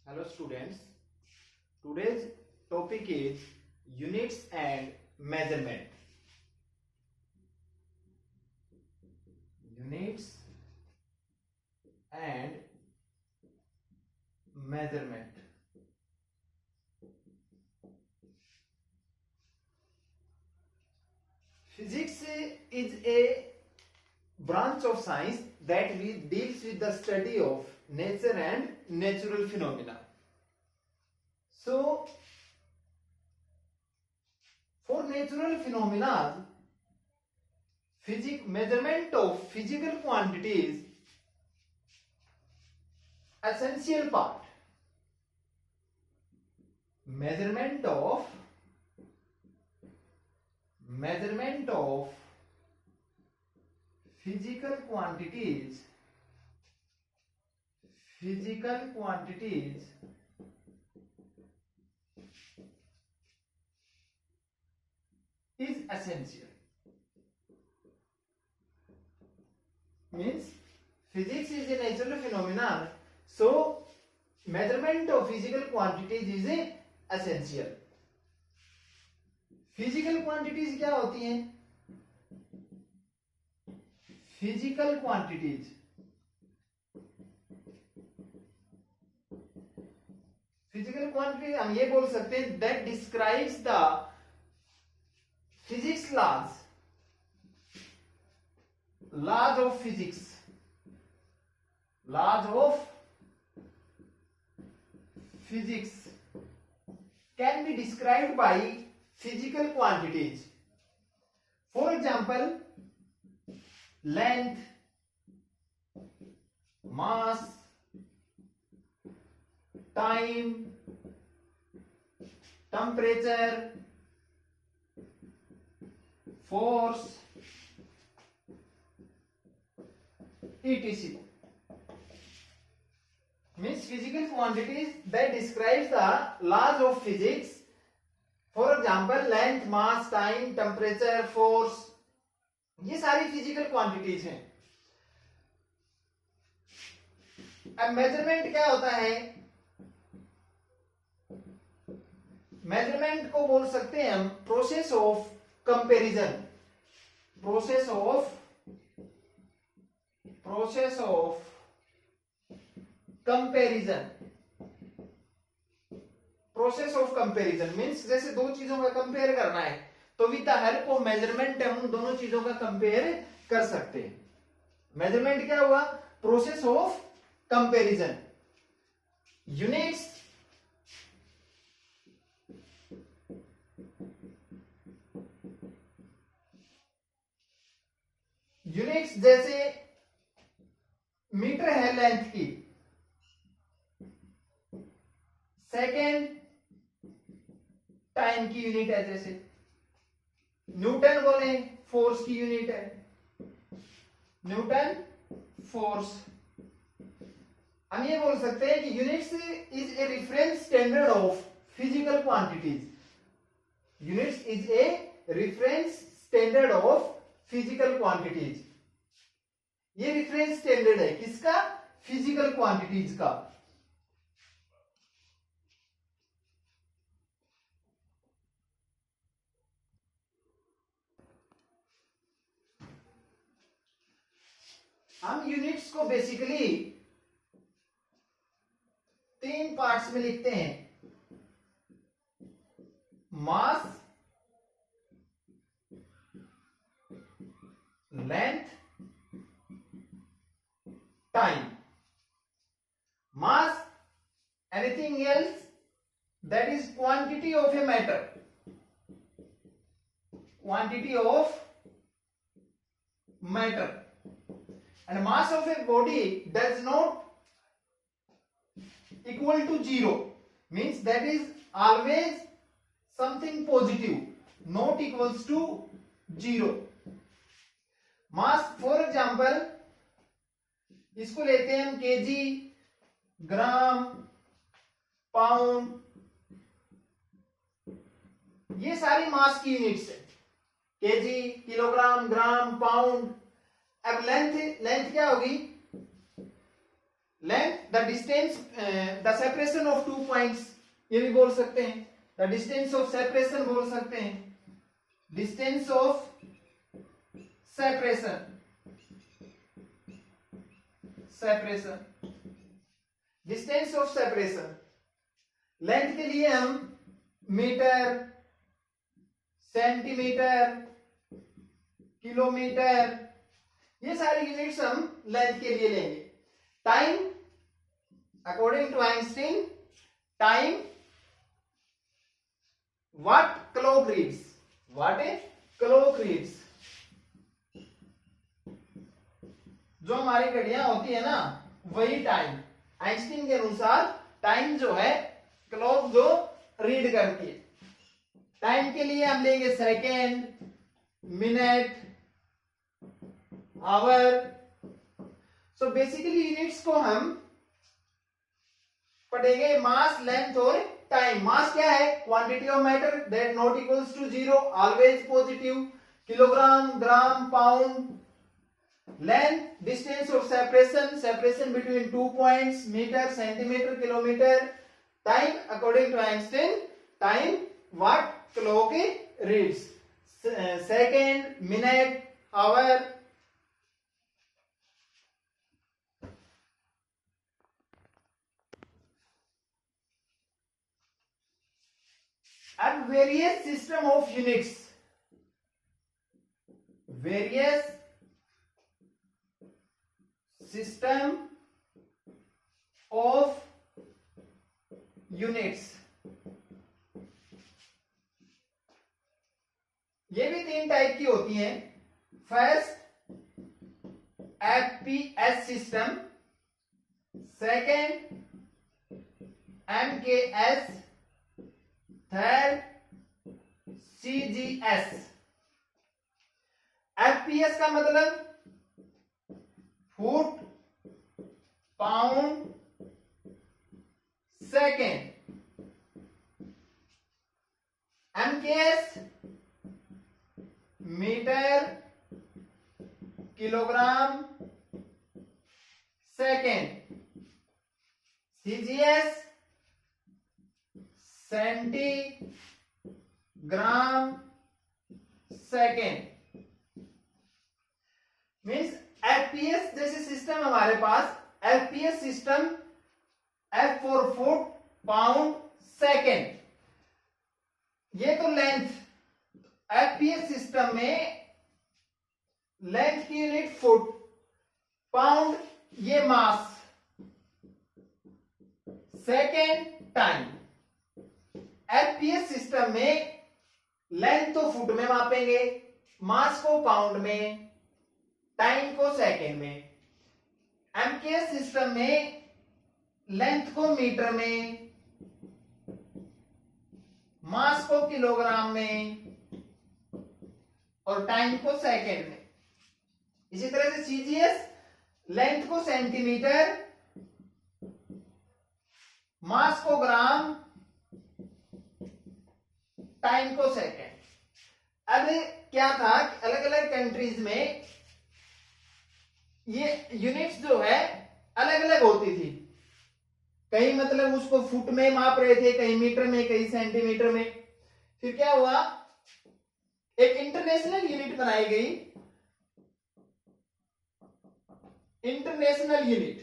Hello students, today's topic is units and measurement. Units and measurement. Physics is a branch of science that deals with the study of nature and natural phenomena. So, for natural phenomena, measurement of physical quantities essential part. Measurement of physical quantities is essential. Means physics is a natural phenomenon, so measurement of physical quantities is essential. Physical quantities क्या होती हैं? Physical quantities हम ये बोल सकते हैं that describes the physics laws of physics can be described by physical quantities. For example, length, mass, time, temperature, force, etc. Means physical quantities that describes the laws of physics. For example, length, mass, time, temperature, force, ये सारी physical quantities हैं. अब measurement क्या होता है? Measurement को बोल सकते हैं हम process of comparison. Process of comparison. Process of comparison means जैसे दो चीजों का कंपेयर करना है तो with the help of measurement हम उन दोनों चीजों का कंपेयर कर सकते हैं. मेजरमेंट क्या हुआ? Process of comparison. यूनिट्स जैसे मीटर है लेंथ की, सेकेंड टाइम की यूनिट है. जैसे न्यूटन बोले फोर्स की यूनिट है, न्यूटन फोर्स. हम ये बोल सकते हैं कि units is a reference standard of physical quantities. Units is a reference standard of physical quantities. ये रेफरेंस स्टैंडर्ड है किसका? फिजिकल क्वांटिटीज का. हम यूनिट्स को बेसिकली तीन पार्ट्स में लिखते हैं: mass, length, time. Mass anything else that is quantity of a matter. Quantity of matter. And mass of a body does not equal to 0. Means that is always something positive, not equals to 0. Mass, for example, इसको लेते हैं हम KG, ग्राम, pound. ये सारी मास की units है. KG, kilogram, gram, pound. अब length क्या होगी? Length the distance the separation of 2 points, ये भी बोल सकते हैं, द डिस्टेंस ऑफ सेपरेशन बोल सकते हैं, distance of separation, separation, distance of separation. Length के लिए हम मीटर, सेंटीमीटर, किलोमीटर, ये सारी यूनिट्स हम लेंथ के लिए लेंगे। Time, according to Einstein, time what clock reads, what a clock reads, जो हमारी घड़ियां होती है ना वही टाइम, आइंस्टीन के अनुसार टाइम जो है क्लॉक जो रीड करती है। टाइम के लिए हम लेंगे second, minute, hour. So basically units को हम पढ़ेंगे मास, लेंथ और टाइम। मास क्या है? Quantity of matter that not equals to zero, always positive, kilogram, gram, pound. Length, distance of separation, separation between 2 points, metre, centimetre, kilometre. Time, according to Einstein, time what clock reads, second, minute, hour. And various system of units, various system of units, ये भी 3 type की होती हैं। First FPS system, second MKS, third CGS. FPS का मतलब foot, pound, second. MKS metre, kilogram, second. CGS centigram, second. Means FPS जैसे system हमारे पास, FPS system, F for foot, pound, second. ये तो लेंथ, एफपीएस सिस्टम में length की unit foot, pound ये mass, second time. FPS system में length तो फुट में मापेंगे, मास को पाउंड में, टाइम को सेकेंड में। एमकेएस सिस्टम में लेंथ को मीटर में, मास को किलोग्राम में और टाइम को सेकेंड में। इसी तरह से सीजीएस लेंथ को सेंटीमीटर, मास को ग्राम, टाइम को सेकेंड। अब क्या था, अलग अलग कंट्रीज में ये यूनिट्स जो है अलग अलग होती थी। कहीं मतलब उसको फुट में माप रहे थे, कहीं मीटर में, कहीं सेंटीमीटर में। फिर क्या हुआ, एक इंटरनेशनल यूनिट बनाई गई, इंटरनेशनल यूनिट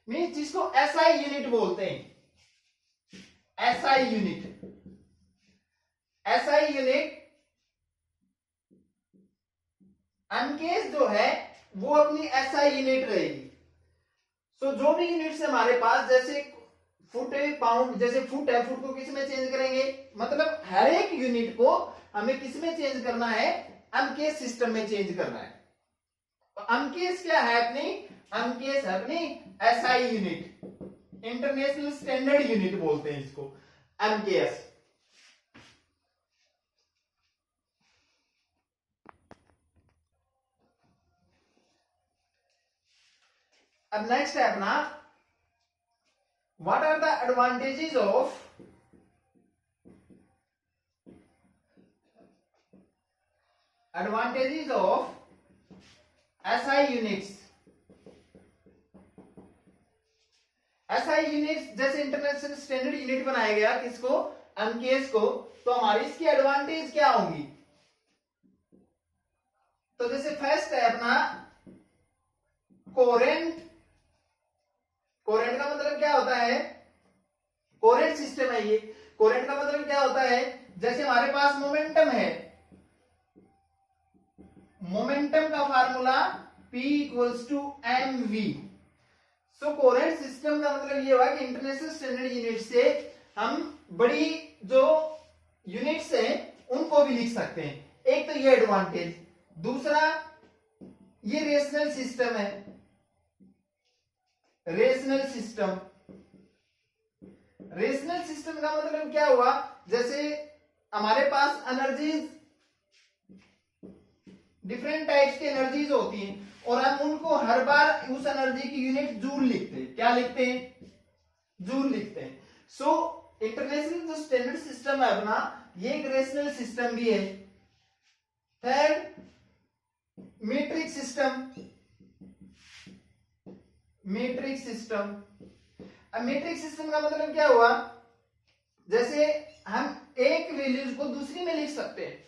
मीन्स जिसको एसआई यूनिट बोलते हैं। SI unit, SI unit MKS जो है वो अपनी एसआई यूनिट रहेगी। सो जो भी यूनिट्स हमारे पास, जैसे फुट है, पाउंड, जैसे फुट है, फुट को किस में चेंज करेंगे, मतलब हर एक यूनिट को हमें किस में चेंज करना है, एमकेएस सिस्टम में चेंज करना है। एमकेएस क्या है अपनी, एमकेएस है अपनी SI unit, international standard unit बोलते हैं इसको, एमकेएस। अब नेक्स्ट है अपना, what are the advantages of SI units। SI unit जैसे इंटरनेशनल स्टैंडर्ड यूनिट बनाया गया किसको, एमकेएस को, तो हमारी इसकी एडवांटेज क्या होंगी। तो जैसे फर्स्ट है अपना कोरेंट। कोरेंट का मतलब क्या होता है, कोरेंट सिस्टम है ये। कोरेंट का मतलब क्या होता है, जैसे हमारे पास मोमेंटम है, मोमेंटम का formula P equals to mv। So coherent system का मतलब ये हुआ कि इंटरनेशनल स्टैंडर्ड यूनिट से हम बड़ी जो यूनिट्स हैं उनको भी लिख सकते हैं। एक तो ये एडवांटेज, दूसरा ये रेशनल सिस्टम है, रेशनल सिस्टम। रेशनल सिस्टम का मतलब क्या हुआ, जैसे हमारे पास एनर्जीज, डिफरेंट टाइप्स की एनर्जीज होती हैं और हम उनको हर बार उस एनर्जी की यूनिट जूल लिखते हैं। क्या लिखते हैं, जूल लिखते हैं। सो इंटरनेशनल जो स्टैंडर्ड सिस्टम है अपना, ये एक रेशनल सिस्टम भी है। Third metric system, metric system. अब मीट्रिक सिस्टम का मतलब क्या हुआ, जैसे हम एक वैल्यूज को दूसरी में लिख सकते हैं,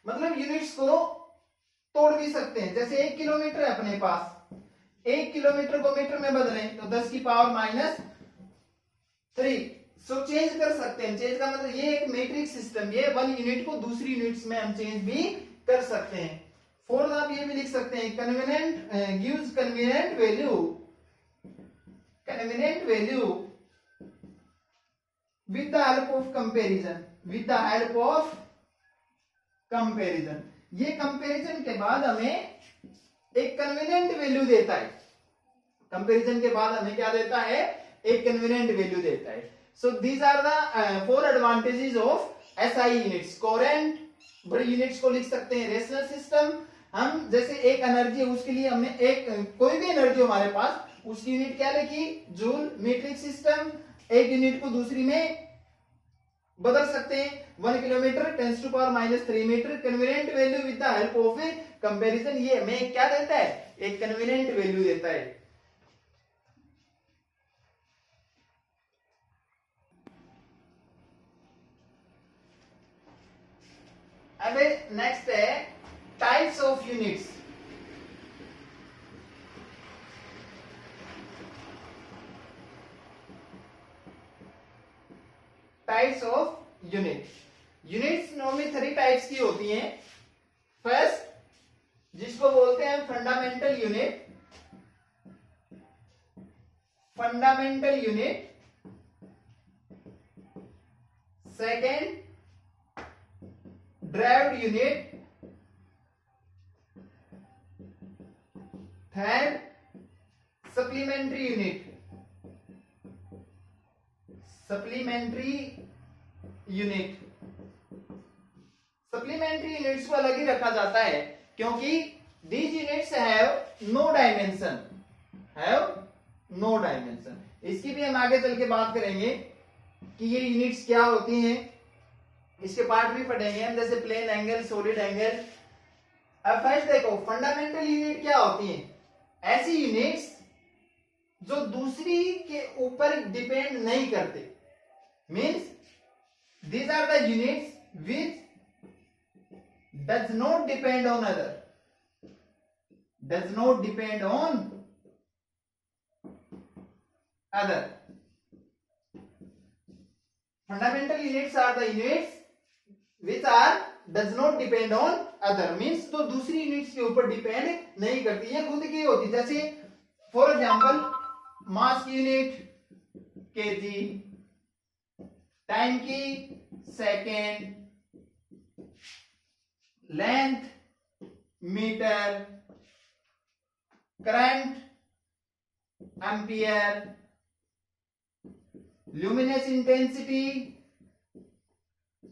मतलब यूनिट्स को तोड़ भी सकते हैं। जैसे 1 किलोमीटर है अपने पास, 1 किलोमीटर को मीटर में बदलें तो 10 की पावर -3। सो चेंज कर सकते हैं। चेंज का मतलब ये एक मीट्रिक सिस्टम, ये वन यूनिट को दूसरी यूनिट्स में हम चेंज भी कर सकते हैं। फोर्थ आप ये भी लिख सकते हैं, convenient gives convenient value, convenient value with the help of comparison, with the help of comparison. ये कंपैरिजन के बाद हमें एक कन्वीनिएंट वैल्यू देता है। कंपैरिजन के बाद हमें क्या देता है, एक कन्वीनिएंट वैल्यू देता है। So these are the 4 advantages of SI units. Coherent, बड़ी यूनिट्स को लिख सकते हैं। रेशनल सिस्टम, हम जैसे एक एनर्जी है उसके लिए हमने एक कोई भी एनर्जी हमारे पास, उसकी यूनिट क्या लिखी, जूल। मीट्रिक सिस्टम, एक यूनिट को दूसरी में बदल सकते हैं। 1 kilometre 10 to power -3 metre. Convenient value with the help of a comparison, ये हमें क्या देता है, एक कन्वीनिएंट वैल्यू देता है। अब नेक्स्ट है types of units. Types of unit. Units normally 3 types की होती हैं। फर्स्ट, जिसको बोलते हैं fundamental unit, fundamental unit. Second, derived unit. Third, supplementary unit, supplementary unit. Supplementary units को अलग ही रखा जाता है क्योंकि these units have no dimension, have no dimension. इसकी भी हम आगे चल के बात करेंगे कि ये यूनिट्स क्या होती हैं, इसके पार्ट भी पढ़ेंगे हम, जैसे प्लेन एंगल, सॉलिड एंगल। अब फर्स्ट देखो, फंडामेंटल यूनिट क्या होती हैं, ऐसी यूनिट्स जो दूसरी के ऊपर डिपेंड नहीं करते। Means these are the units which does not depend on other, does not depend on other. Fundamental units are the units which are does not depend on other, means तो दूसरी units के ऊपर depend नहीं करती, ये खुद की होती। जैसे फॉर एग्जांपल मास की यूनिट केजी, टाइम की second, length metre, current ampere, luminous intensity,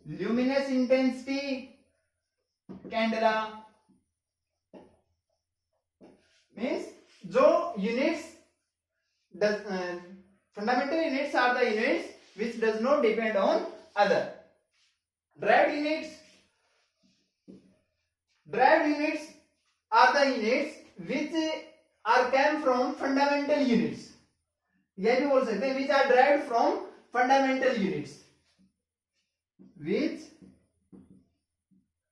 luminous intensity candela. Means जो units, fundamental units are the units which does not depend on other. Derived units, derived units are the units which are came from fundamental units. यह भी बोल सकते हैं which are derived from fundamental units, which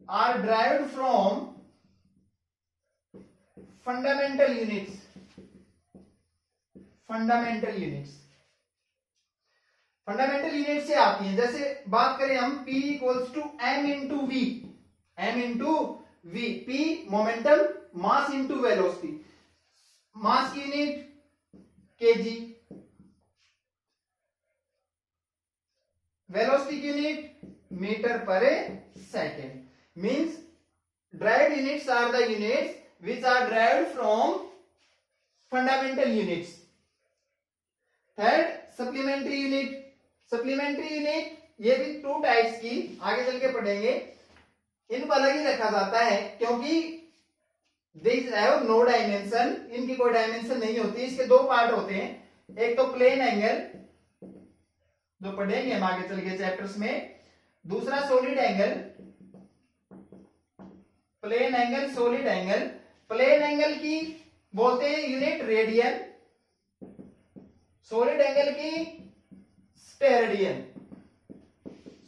are derived from fundamental units, fundamental units, fundamental unit से आती हैं। जैसे बात करें हम P equals to m into V, m into V, P momentum, mass into velocity, mass की unit kg, velocity की unit metre पर second, means derived units are the units which are derived from fundamental units. Third, supplementary unit, supplementary unit ये भी two types की आगे चल के पढ़ेंगे, इनको अलग ही रखा जाता है क्योंकि दिस हैव नो डायमेंशन, इनकी कोई डायमेंशन नहीं होती। इसके दो पार्ट होते हैं, एक तो प्लेन एंगल जो पढ़ेंगे हम आगे चल के चैप्टर्स में, दूसरा solid angle, plane angle, solid angle. Plane angle की बोलते हैं यूनिट रेडियन, सॉलिड एंगल की स्टेरेडियन,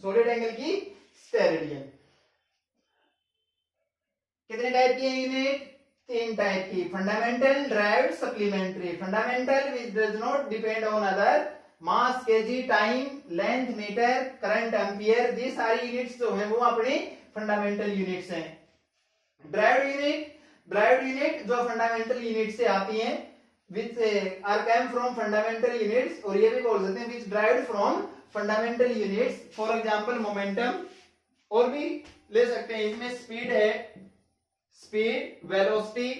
सॉलिड एंगल की स्टेरेडियन। कितने टाइप की है यूनिट? तीन टाइप की, fundamental, derived, supplementary. Fundamental which does not depend on other, mass, kg, time, length, metre, current, ampere, ये सारी यूनिट्स जो है वो अपनी फंडामेंटल यूनिट्स हैं। ड्राइव्ड यूनिट, ड्राइव्ड यूनिट जो फंडामेंटल यूनिट से आती हैं, which are came from fundamental units, और ये भी बोल सकते हैं which derived from fundamental units, for example momentum, और भी ले सकते हैं इसमें स्पीड है, speed, velocity,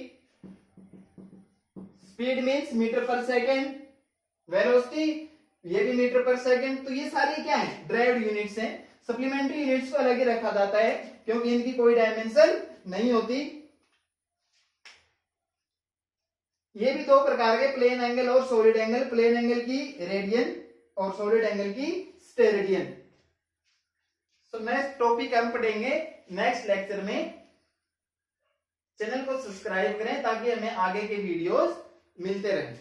speed means metre पर सेकेंड, वेलोसिटी ये भी मीटर पर सेकेंड। तो ये सारी क्या है? ड्राइव्ड यूनिट्स हैं। सप्लीमेंट्री यूनिट्स को अलग ही रखा जाता है क्योंकि इनकी कोई डायमेंशन नहीं होती। ये भी दो प्रकार के, प्लेन एंगल और सॉलिड एंगल, प्लेन एंगल की रेडियन और सॉलिड एंगल की स्टेरेडियन। तो नेक्स्ट टॉपिक हम पढ़ेंगे नेक्स्ट लेक्चर में। चैनल को सब्सक्राइब करें ताकि हमें आगे के वीडियोस मिलते रहें।